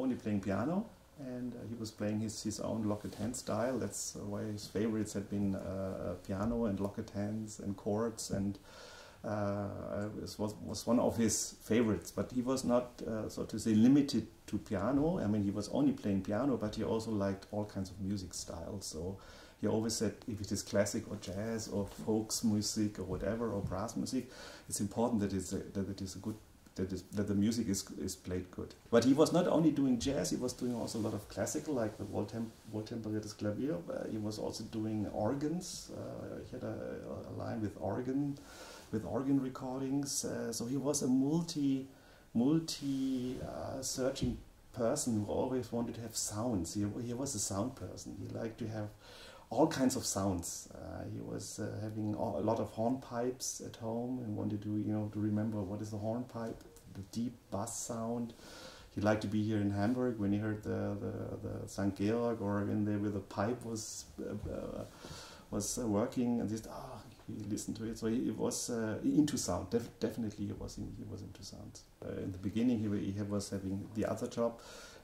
only playing piano, and he was playing his own locket hand style. That's why his favorites had been piano and locket hands and chords, and this was one of his favorites. But he was not, so to say, limited to piano. I mean, he was only playing piano, but he also liked all kinds of music styles. So he always said, if it is classic or jazz or folk music or whatever, or brass music, it's important that that the music is played good. But he was not only doing jazz, he was doing also a lot of classical, like the Wohltemperiertes Klavier. He was also doing organs. He had a line with organ recordings. So he was a multi-searching person who always wanted to have sounds. He was a sound person. He liked to have all kinds of sounds. He was having a lot of hornpipes at home and wanted to, to remember what is the hornpipe, the deep bass sound. He liked to be here in Hamburg when he heard the St. Georg, or when the pipe was working, and just he listened to it. So he was into sound. Definitely, he was into sound. In the beginning, he was having the other job.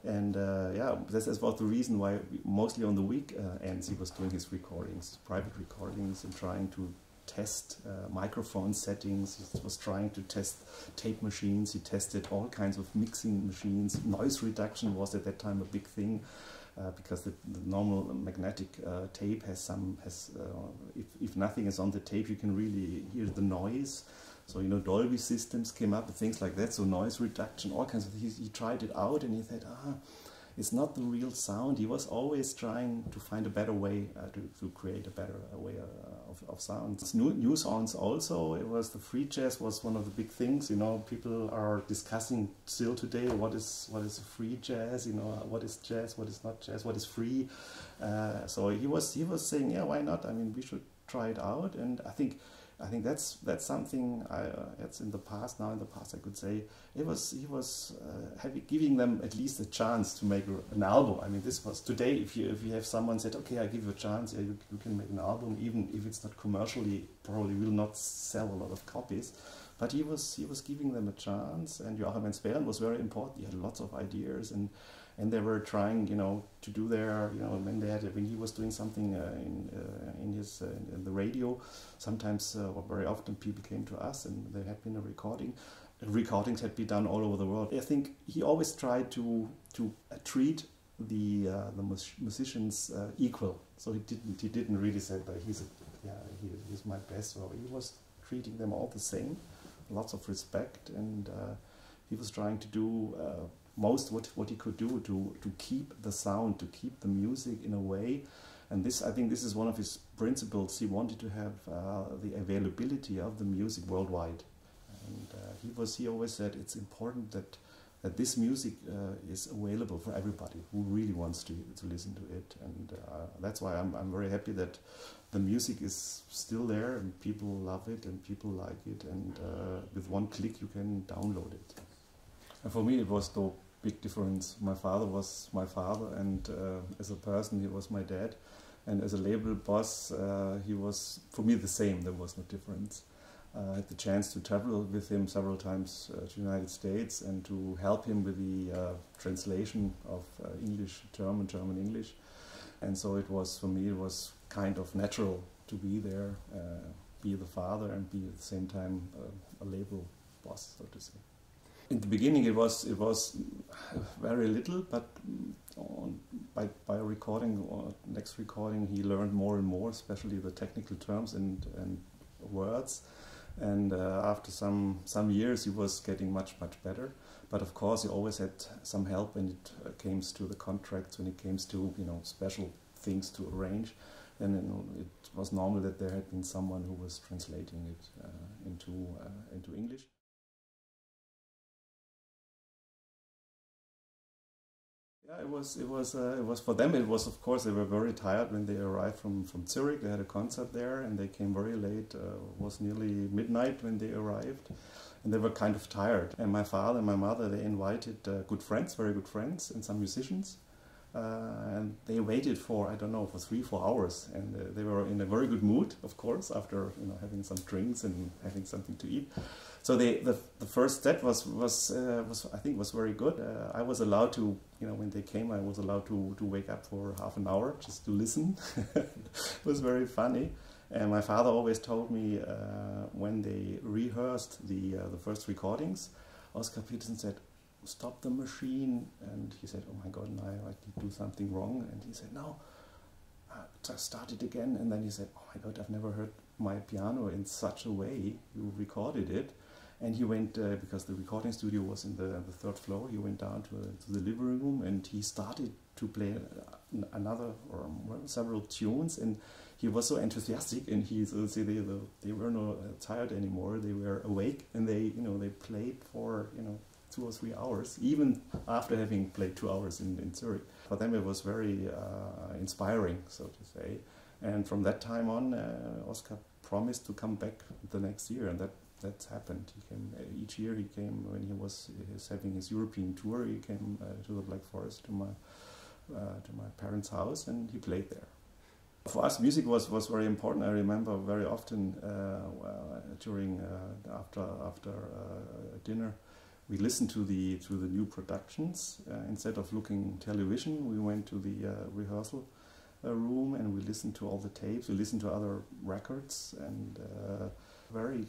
And yeah, that was the reason why mostly on the weekends he was doing his recordings, private recordings, and trying to test microphone settings. He was trying to test tape machines. He tested all kinds of mixing machines. Noise reduction was at that time a big thing, because the normal magnetic tape if nothing is on the tape, you can really hear the noise. So, Dolby systems came up and things like that, so noise reduction, all kinds of things. He tried it out and he said, it's not the real sound. He was always trying to find a better way to create a better way of sounds. New sounds also, the free jazz was one of the big things. People are discussing still today what is free jazz, what is jazz, what is not jazz, what is free. So he was saying, yeah, why not? I mean, we should try it out, and I think that's something it's in the past. Now in the past, I could say he was giving them at least a chance to make an album. I mean, this was today. If you have someone said, okay, I give you a chance, yeah, you can make an album, even if it's not commercially, probably will not sell a lot of copies. But he was giving them a chance, and Joachim and Sperren was very important. He had lots of ideas, and they were trying, to do their, when he was doing something in the radio. Sometimes, or very often, people came to us, and there had been a recording. Recordings had been done all over the world. I think he always tried to treat the musicians equal. So he didn't really say that he's my best. Or he was treating them all the same, lots of respect, and he was trying to do most what he could do to keep the sound, to keep the music in a way. And I think this is one of his principles. He wanted to have the availability of the music worldwide. And he always said it's important that this music is available for everybody who really wants to listen to it. And that's why I'm very happy that the music is still there, and people love it and people like it, and with one click you can download it. And for me it was no big difference. My father was my father, and as a person he was my dad, and as a label boss he was for me the same. There was no difference. I had the chance to travel with him several times to the United States and to help him with the translation of English, German, English. And so it was, for me, it was kind of natural to be there, be the father and be at the same time a label boss, so to say. In the beginning it was very little, but by recording or next recording he learned more and more, especially the technical terms and words. And after some years he was getting much better. But of course he always had some help when it came to the contracts, when it came to special things to arrange. And it was normal that there had been someone who was translating it into English. Yeah, it was for them. It was, of course, they were very tired when they arrived from Zurich. They had a concert there, and they came very late. It was nearly midnight when they arrived, and they were kind of tired. And my father and my mother, they invited good friends, very good friends, and some musicians. And they waited for, I don't know, for 3-4 hours, and they were in a very good mood, of course, after having some drinks and having something to eat. So the first step was I think was very good. I was allowed to, when they came, I was allowed to wake up for half an hour just to listen. It was very funny. And my father always told me when they rehearsed the first recordings, Oscar Peterson said, "Stop the machine," and he said, "Oh my God, now I did do something wrong." And he said, "No, just start it again." And then he said, "Oh my God, I've never heard my piano in such a way. You recorded it." And he went, because the recording studio was in the third floor, he went down to the living room and he started to play another or several tunes, and he was so enthusiastic, and they were not tired anymore. They were awake, and they played for 2 or 3 hours, even after having played 2 hours in Zurich. For them it was very inspiring, so to say. And from that time on, Oscar promised to come back the next year, and that's happened. He came each year. He came when he was having his European tour. He came to the Black Forest, to my parents' house, and he played there. For us, music was very important. I remember very often during after dinner, we listened to the new productions. Instead of looking television, we went to the rehearsal room and we listened to all the tapes. We listened to other records, and very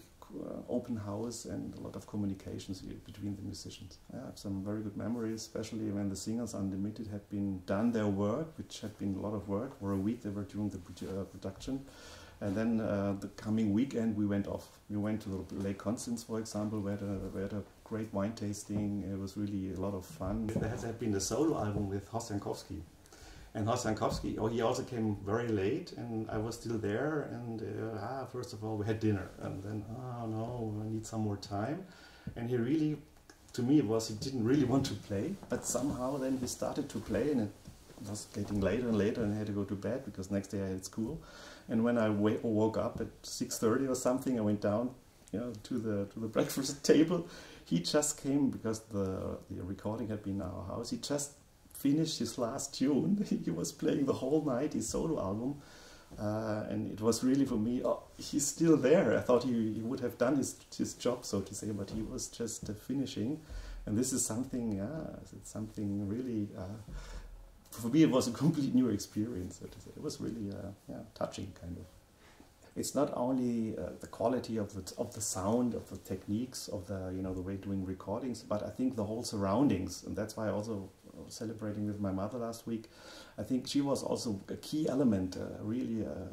open house and a lot of communications between the musicians. I have some very good memories, especially when the Singers Unlimited had been done their work, which had been a lot of work. For a week they were doing the production, and then the coming weekend we went off. We went to the Lake Constance, for example, where we had a great wine tasting. It was really a lot of fun. There has been a solo album with Horst Jankowski. And Horst Jankowski, he also came very late, and I was still there, and first of all we had dinner, and then, oh no, I need some more time. And he really, to me it was, he didn't really want to play, but somehow then he started to play, and it was getting later and later, and I had to go to bed because next day I had school. And when I woke up at 6:30 or something, I went down to the breakfast table. He just came because the recording had been in our house. He just finished his last tune. He was playing the whole night, his solo album, and it was really for me, he's still there. I thought he would have done his job, so to say, but he was just finishing. And this is something, it's something really, for me it was a complete new experience, so to say. It was really touching, kind of. It's not only the quality of the sound, of the techniques, of the way doing recordings, but I think the whole surroundings, and that's why I also celebrating with my mother last week. I think she was also a key element, really a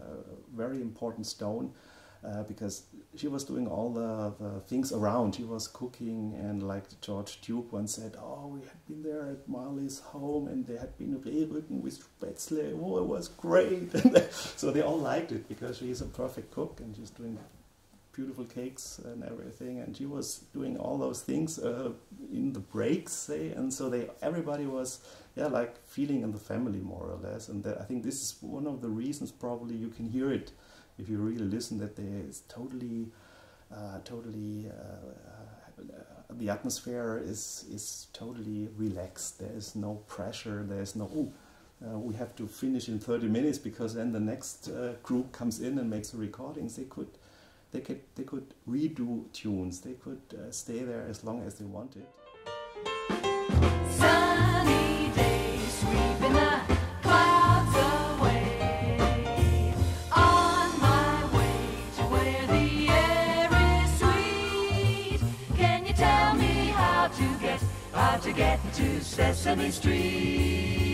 very important stone, because she was doing all the things around. She was cooking, and like George Duke once said, we had been there at Marley's home, and they had been Rehrücken with Spätzle. Oh, it was great. So they all liked it because she is a perfect cook, and she's doing beautiful cakes and everything, and she was doing all those things in the breaks, say, and so everybody was like feeling in the family more or less. And I think this is one of the reasons, probably you can hear it if you really listen, that there is totally the atmosphere is totally relaxed. There is no pressure. There is no we have to finish in 30 minutes because then the next group comes in and makes the recordings. They could redo tunes. They could stay there as long as they wanted. Sunny days sweeping the clouds away. On my way to where the air is sweet. Can you tell me how to get to Sesame Street?